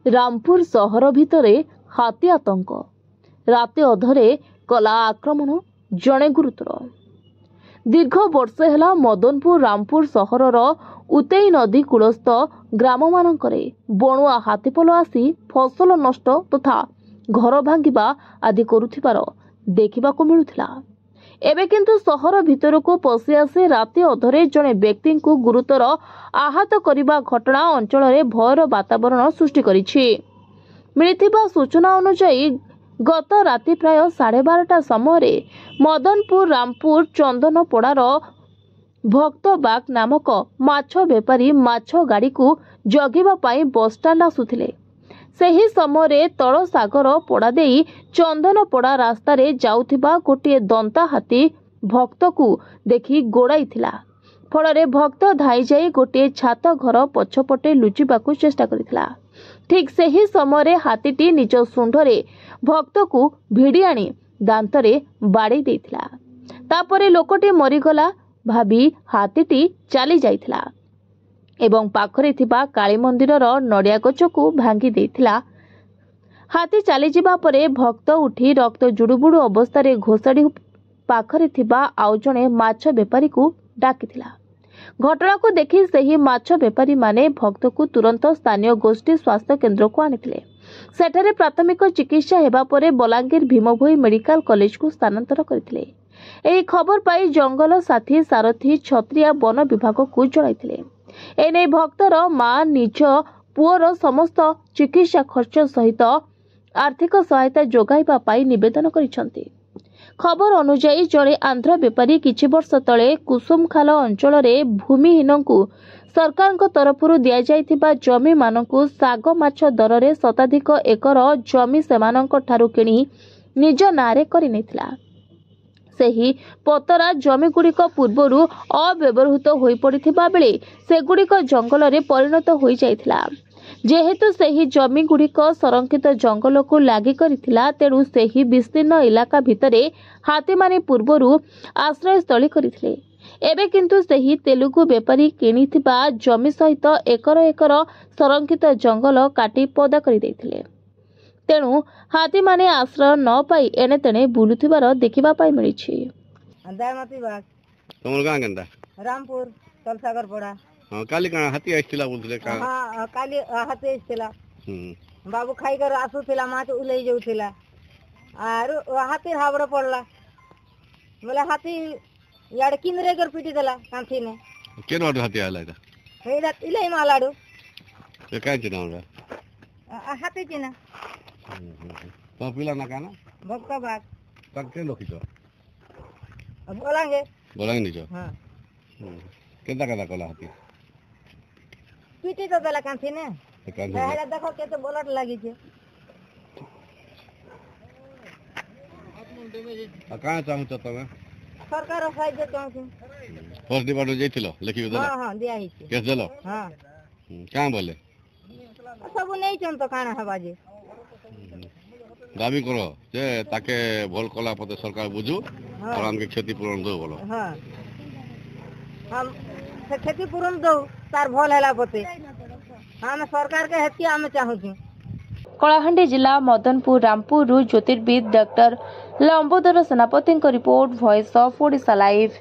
रामपुर सहर भितरे हाथी आतंक राति अधरे कला आक्रमण जणे गुरुतर। दीर्घ वर्ष हेला मदनपुर रामपुर सहरर उतेई नदी कूलस्थ ग्राम मानकरे बणुआ हाथीपल आसी फसल नष्ट तथा घर भांगिबा आदि करुथिबार देखिबाकू मिलुथिला। एबे किंतु सहर भितरकू पशि आसी राति अधरे जणे व्यक्ति को गुरुतर आहत करिबा घटना अंचल में भयर वातावरण सृष्टि करिछि। मिलिथिबा सूचना अनुसार गत राति प्राय 12:30 समय मदनपुर रामपुर चंदनपड़ार भक्तबाग नामक माछ बेपारी माछ गाड़ी को जगिबा पाई बसस्टाण्ड आसुथिले। सही समय तल सागर पड़ा दे चंदनपड़ा रास्ता रे जाउथिबा गोटे दंता हाथी भक्त को देखि गोड़ाइथिला। फल भक्त धाई जाई गोटे छात घर पछपटे लुचिबाकू चेष्टा करिथिला। ठीक सही समय हाथीटी निज सुंढरे भक्त को भिड़ी आनी दांतरे बाड़ी देइथिला। तापरे लोकटी मरीगला भाबी हाथीटी चली जाइथिला एवं पाखरे थिबा काली मंदिरर नड़िया गछ को भांगी देइथिला। हाथी चली जिबा परे भक्त उठी रक्त जुड़ुबुड़ु अवस्था रे घोषाड़ी पाखरे थिबा आउ जणे माछ बेपारी को डाकिथिला। घटना को देखि सही माछ बेपारी माने भक्त को तुरंत स्थानीय गोष्ठी स्वास्थ्य केन्द्र को आनिथिले। सेठारे प्राथमिक चिकित्सा हेबा परे बलांगीर भीमभोई मेडिकल कॉलेज को स्थानांतर करथिले। एही खबर पाई जंगल साथी सारथी छत्रिया वन विभाग को जणाइथिले। एने भक्तर मां निज पुअर समस्त चिकित्सा खर्च सहित आर्थिक सहायता जोगाइबा पाई निवेदन करिसंती। खबर अनुसार जड़े आंध्र बेपारी किछि वर्ष तले कुसुमखाल अंचल में भूमिहीन को सरकार तरफରୁ दिया जमी मानकु साग माछ दर रे शताधिक एकर जमी सेमानंक ठारू किणी निज नारे करिनेथिला। सेही पतरा जमी गुड़िक पूर्वरु अव्यवहृत होई पड़िथिबा बेले सेगुड़िक जंगल रे परिणत होई जाइथिला। जेहेतु सेही जमी गुड़िक संरक्षित जंगल को लागि करिथिला तेणु सेही विस्तीर्ण इलाका भितरे हाथी माने पूर्वरु आश्रय स्थली करिथिले। एबे किंतु सेही तेलुगु बेपारी किनिथिबा जमी सहित एकर एकर संरक्षित जंगल काटी पदा करि दैथिले। तेणु हाथी माने आश्रय न पाई एने तेने बुलुथिबार देखिबा पाई मिलिछि। दयामती बाग तमर गां केनता रामपुर तलसागर पड़ा। हां काली का हाथी आइथिला बोलथिले का। हां काली हाथी आइथिला। बाबू खाई कर आसुथिला माछ उलै जाउथिला आरो हाथी हाबड़ पड़ला बोले हाथी याड किनरे कर पिटी देला कांथी ने केन वाट हाथी आला इता हेडा इलै मालाडू ए काय चिना हमरा हाथी चिना तो पिला ना काना भक्का बाग तक के लोकितो बोलांगे निजो। हां केदा केदा कला हाथी पिटी तो देला कांथी ने हेडा देखो केते बोलट लागि छे का चाहू तो तमे सरकार साइड चाहू फर्स्ट डिपार्टमेंट जाइथिलो लेखि देला। हां दिया ही छे केस देलो। हां का बोले सब नहीं चन तो काना हवा जे दाबी करो जे ताके भल कला पते सरकार बुझू और हमके क्षतिपूरण दो बोलो। हां हम से क्षतिपूरण दो तार भल हैला पते हम सरकार के हेती हम चाहू छी। कलाहांडी जिला मदनपुर रामपुर ज्योतिर्विद डॉक्टर लंबोदर सेनापति report voice of Odisha live.